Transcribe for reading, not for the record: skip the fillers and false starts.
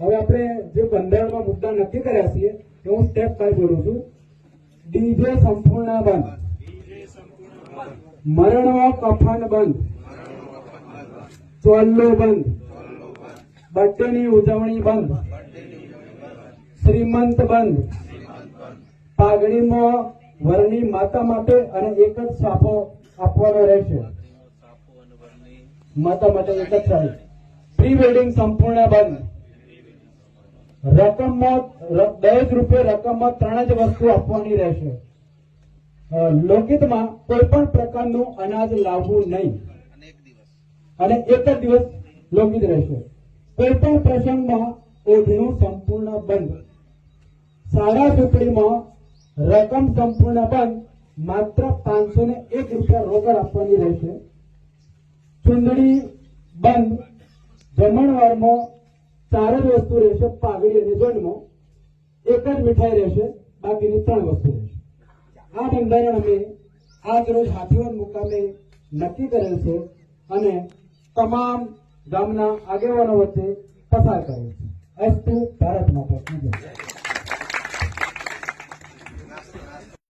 હવે આપણે જે બંધારણમાં મુદ્દા નક્કી કર્યા છે એ હું સ્ટેપ બાય બોલું છું. ડીજે સંપૂર્ણ બંધ, મરણો કફન બંધ, ચોલ્લો બંધ, બર્થડેની ઉજવણી બંધ, શ્રીમંત બંધ, પાઘડીમાં વરની માતા માટે અને એક જ સાફો આપવાનો રહેશે. માતા માટે એક જ સાહેબ. પ્રી વેડિંગ સંપૂર્ણ બંધ. રકમમાં દહેજ રૂપે રકમમાં 3 જ વસ્તુ આપવાની રહેશે. લોકહિતમાં કોઈ પણ પ્રકારનું અનાજ લાવવું નહીં અને એક જ દિવસ લોકહિત રહેશે. કોઈ પણ પ્રસંગમાં ઓઢણું સંપૂર્ણ બંધ. શાળા ઝૂંપડીમાં રકમ સંપૂર્ણ બંધ. માત્ર 501 રૂપિયા રોકડ આપવાની રહેશે. ચૂંદડી બંધ. જમણવારમાં 4 જ વસ્તુ રહેશે. પાઘડી અને જોડમાં એક જ મીઠાઈ રહેશે, બાકીની 3 વસ્તુ રહેશે. આ બંધારણ અમે આજ રોજ હાથીવન મુકામે નક્કી કરેલ છે અને તમામ ગામના આગેવાનો વચ્ચે પસાર કરેલ છે. અસ્તુ ભારત માતા કી જય.